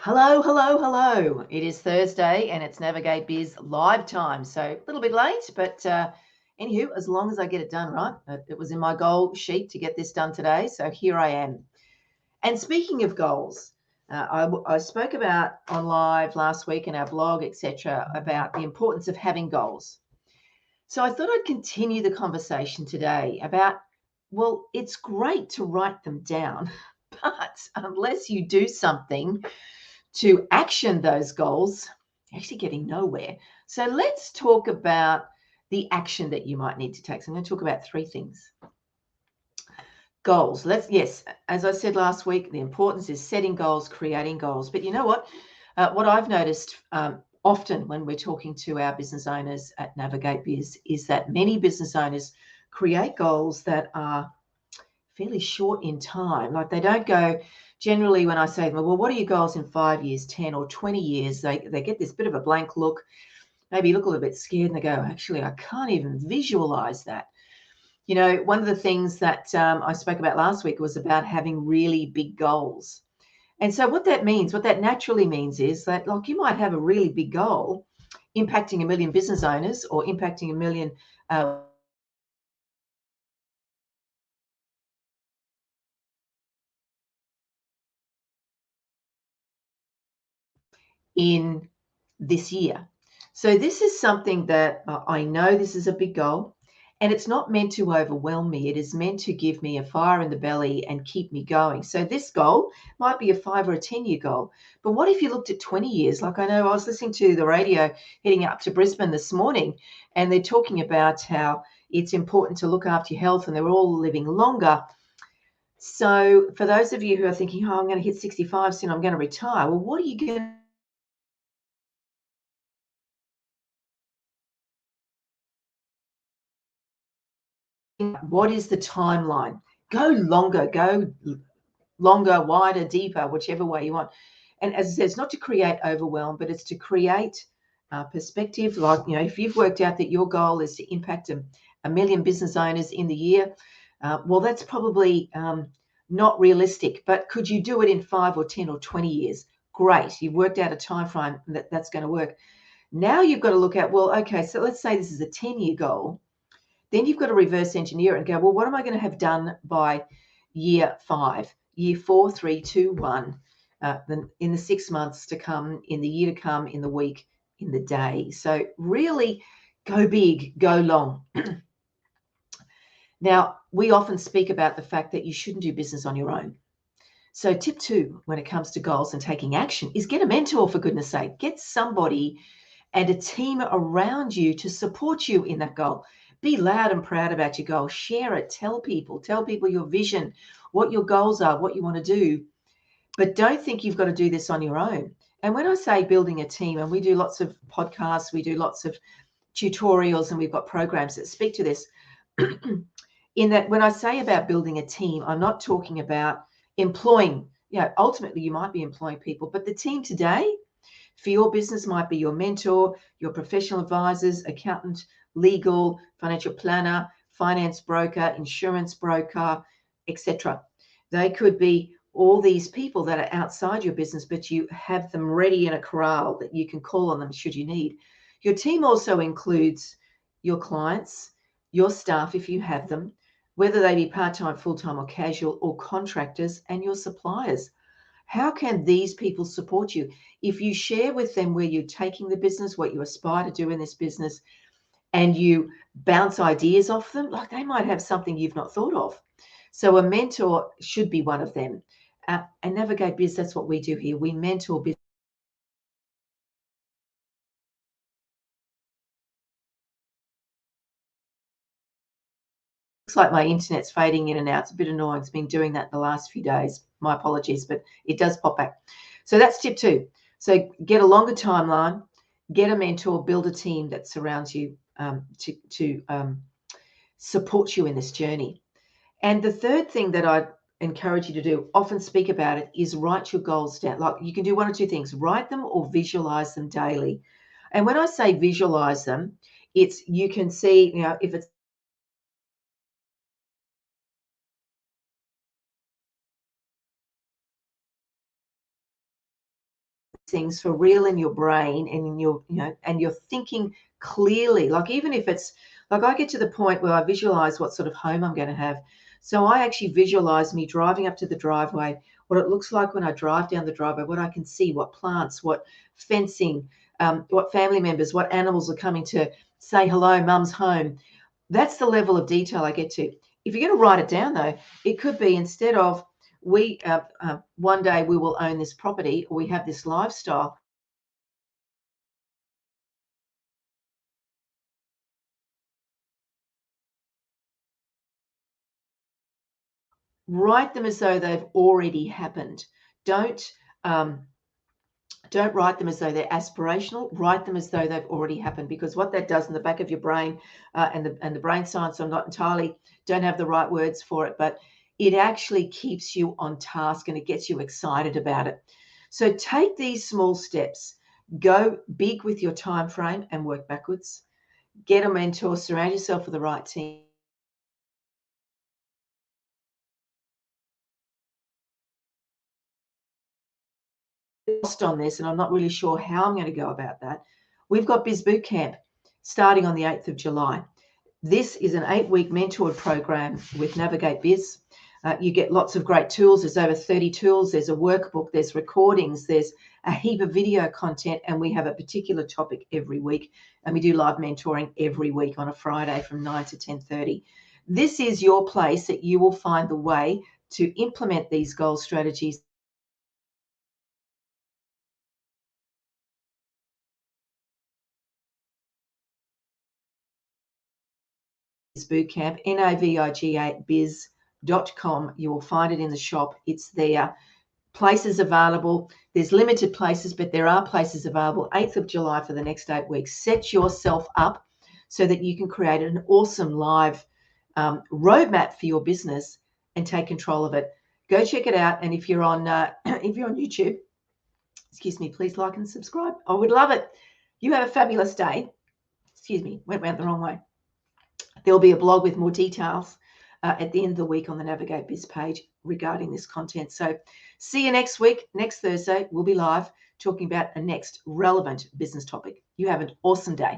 Hello, hello, hello. It is Thursday and it's Navigate Biz live time. So a little bit late, but anywho, as long as I get it done right, it was in my goal sheet to get this done today. So here I am. And speaking of goals, I spoke about on live last week in our blog, etc., about the importance of having goals. So I thought I'd continue the conversation today about, well, it's great to write them down, but unless you do something to action those goals, you're actually getting nowhere. So let's talk about the action that you might need to take. So I'm going to talk about three things. Goals. Yes, as I said last week, the importance is setting goals, creating goals. But you know what? What I've noticed often when we're talking to our business owners at Navigate Biz is that many business owners create goals that are fairly short in time. Like they don't go, generally when I say to them, well, what are your goals in 5 years, 10 or 20 years? They get this bit of a blank look, maybe look a little bit scared and they go, actually, I can't even visualize that. You know, one of the things that I spoke about last week was about having really big goals. And so what that means, what that naturally means is that like you might have a really big goal impacting a million business owners or impacting a million in this year. So this is something that I know this is a big goal and it's not meant to overwhelm me. It is meant to give me a fire in the belly and keep me going. So this goal might be a 5 or a 10-year goal. But what if you looked at 20 years? Like I know I was listening to the radio heading up to Brisbane this morning and they're talking about how it's important to look after your health and they're all living longer. So for those of you who are thinking, oh, I'm going to hit 65 soon, I'm going to retire. Well, what are you going What is the timeline? Go longer, longer, wider, deeper, whichever way you want. And as I said, it's not to create overwhelm, but it's to create perspective. Like, you know, if you've worked out that your goal is to impact a million business owners in the year, well, that's probably not realistic. But could you do it in 5 or 10 or 20 years? Great. You've worked out a time frame that's going to work. Now you've got to look at, well, okay, so let's say this is a 10-year goal. Then you've got to reverse engineer it and go, well, what am I going to have done by year 5, year 4, 3, 2, 1, then in the 6 months to come, in the year to come, in the week, in the day. So really go big, go long. Now, we often speak about the fact that you shouldn't do business on your own. So tip 2, when it comes to goals and taking action, is get a mentor, for goodness sake. Get somebody and a team around you to support you in that goal. Be loud and proud about your goal. Share it. Tell people your vision, what your goals are, what you want to do. But don't think you've got to do this on your own. And when I say building a team, and we do lots of podcasts, we do lots of tutorials, and we've got programs that speak to this. In that, when I say about building a team, I'm not talking about employing, ultimately you might be employing people, but the team today for your business might be your mentor, your professional advisors, accountant, legal, financial planner, finance broker, insurance broker, etc. They could be all these people that are outside your business, but you have them ready in a corral that you can call on them should you need. Your team also includes your clients, your staff, if you have them, whether they be part-time, full-time or casual, or contractors, and your suppliers. How can these people support you? If you share with them where you're taking the business, what you aspire to do in this business, and you bounce ideas off them, like they might have something you've not thought of. So a mentor should be one of them. And Navigate Biz, that's what we do here. We mentor business. Looks like my internet's fading in and out. It's a bit annoying. It's been doing that the last few days. My apologies, but it does pop back. So that's tip 2. So get a longer timeline, get a mentor, build a team that surrounds you to support you in this journey. And the third thing that I encourage you to do, often speak about it, is write your goals down. Like you can do one or two things, write them or visualize them daily. And when I say visualize them, it's you can see, if it's things for real in your brain and in your, and you're thinking clearly. Like, even if it's like, I get to the point where I visualize what sort of home I'm going to have. So I actually visualize me driving up to the driveway, what it looks like when I drive down the driveway, what I can see, what plants, what fencing, what family members, what animals are coming to say hello, mum's home. That's the level of detail I get to. If you're going to write it down, though, it could be, instead of one day we will own this property, or we have this lifestyle. Write them as though they've already happened. Don't write them as though they're aspirational. Write them as though they've already happened, because what that does in the back of your brain, and the brain science, I'm not entirely, don't have the right words for it, but it actually keeps you on task and it gets you excited about it. So take these small steps. Go big with your time frame and work backwards. Get a mentor. Surround yourself with the right team. Lost on this, and I'm not really sure how I'm going to go about that. We've got Biz Boot Camp starting on the 8th of July. This is an 8-week mentored program with Navigate Biz. You get lots of great tools. There's over 30 tools. There's a workbook. There's recordings. There's a heap of video content, and we have a particular topic every week. And we do live mentoring every week on a Friday from 9 to 10:30. This is your place that you will find the way to implement these goal strategies. Bootcamp, NAVIGA biz.com. You will find it in the shop. It's there. Places available. There's limited places, but there are places available. 8th of July for the next 8 weeks. Set yourself up so that you can create an awesome live roadmap for your business and take control of it. Go check it out. And if you're on YouTube, excuse me, please like and subscribe. I would love it. You have a fabulous day. Excuse me, went the wrong way. There'll be a blog with more details at the end of the week on the Navigate Biz page regarding this content. So see you next week. Next Thursday, we'll be live talking about a next relevant business topic. You have an awesome day.